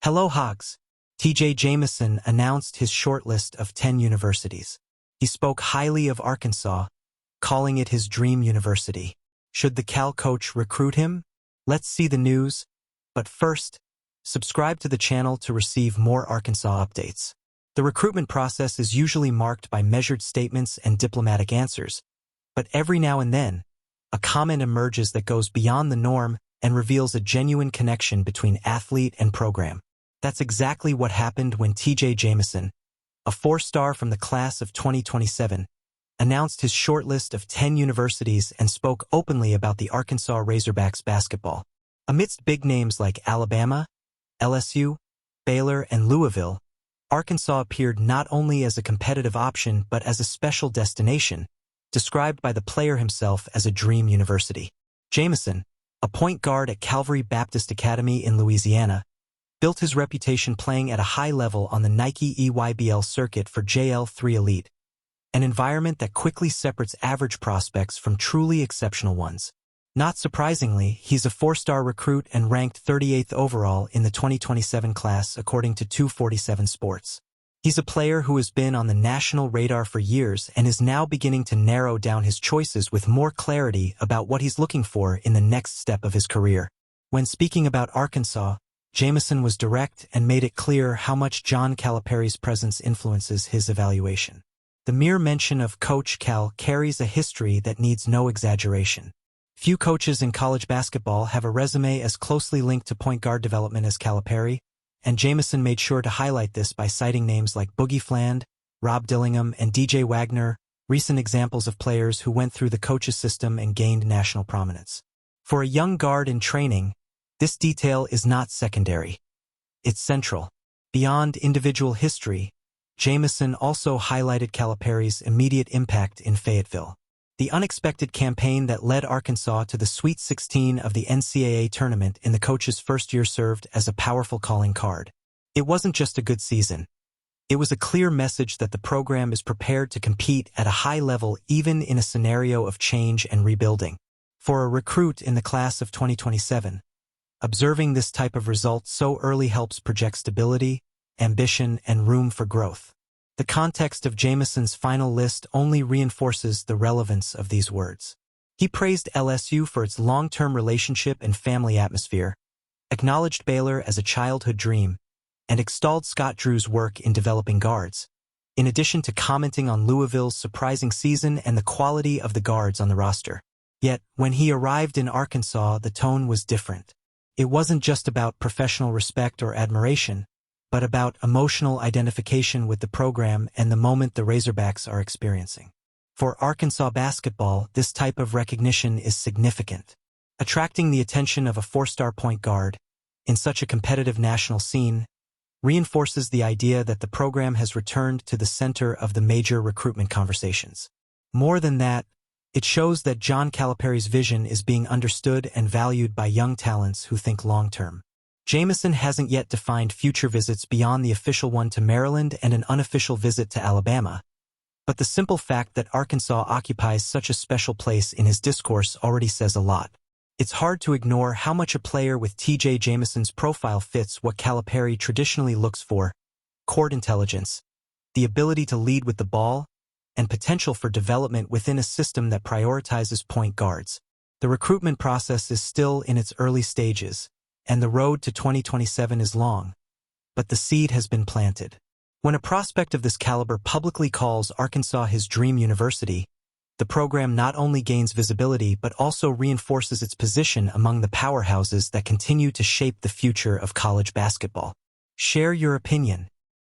Hello, Hogs. TJ Jamison announced his shortlist of 10 universities. He spoke highly of Arkansas, calling it his dream university. Should the Cal coach recruit him? Let's see the news. But first, subscribe to the channel to receive more Arkansas updates. The recruitment process is usually marked by measured statements and diplomatic answers, but every now and then, a comment emerges that goes beyond the norm and reveals a genuine connection between athlete and program. That's exactly what happened when TJ Jamison, a 4-star from the class of 2027, announced his shortlist of 10 universities and spoke openly about the Arkansas Razorbacks basketball. Amidst big names like Alabama, LSU, Baylor, and Louisville, Arkansas appeared not only as a competitive option but as a special destination, described by the player himself as a dream university. Jamison, a point guard at Calvary Baptist Academy in Louisiana, built his reputation playing at a high level on the Nike EYBL circuit for JL3 Elite, an environment that quickly separates average prospects from truly exceptional ones. Not surprisingly, he's a 4-star recruit and ranked 38th overall in the 2027 class according to 247 Sports. He's a player who has been on the national radar for years and is now beginning to narrow down his choices with more clarity about what he's looking for in the next step of his career. When speaking about Arkansas, Jamison was direct and made it clear how much John Calipari's presence influences his evaluation. The mere mention of Coach Cal carries a history that needs no exaggeration. Few coaches in college basketball have a resume as closely linked to point guard development as Calipari, and Jamison made sure to highlight this by citing names like Boogie Fland, Rob Dillingham, and DJ Wagner, recent examples of players who went through the coach's system and gained national prominence. For a young guard in training, this detail is not secondary. It's central. Beyond individual history, Jamison also highlighted Calipari's immediate impact in Fayetteville. The unexpected campaign that led Arkansas to the Sweet 16 of the NCAA tournament in the coach's first year served as a powerful calling card. It wasn't just a good season. It was a clear message that the program is prepared to compete at a high level even in a scenario of change and rebuilding. For a recruit in the class of 2027, observing this type of result so early helps project stability, ambition, and room for growth. The context of Jamison's final list only reinforces the relevance of these words. He praised LSU for its long-term relationship and family atmosphere, acknowledged Baylor as a childhood dream, and extolled Scott Drew's work in developing guards, in addition to commenting on Louisville's surprising season and the quality of the guards on the roster. Yet, when he arrived in Arkansas, the tone was different. It wasn't just about professional respect or admiration, but about emotional identification with the program and the moment the Razorbacks are experiencing. For Arkansas basketball, this type of recognition is significant. Attracting the attention of a 4-star point guard in such a competitive national scene reinforces the idea that the program has returned to the center of the major recruitment conversations. More than that, it shows that John Calipari's vision is being understood and valued by young talents who think long-term. Jamison hasn't yet defined future visits beyond the official one to Maryland and an unofficial visit to Alabama, but the simple fact that Arkansas occupies such a special place in his discourse already says a lot. It's hard to ignore how much a player with TJ Jamison's profile fits what Calipari traditionally looks for: court intelligence, the ability to lead with the ball, and potential for development within a system that prioritizes point guards. The recruitment process is still in its early stages, and the road to 2027 is long, but the seed has been planted. When a prospect of this caliber publicly calls Arkansas his dream university, the program not only gains visibility but also reinforces its position among the powerhouses that continue to shape the future of college basketball. Share your opinion.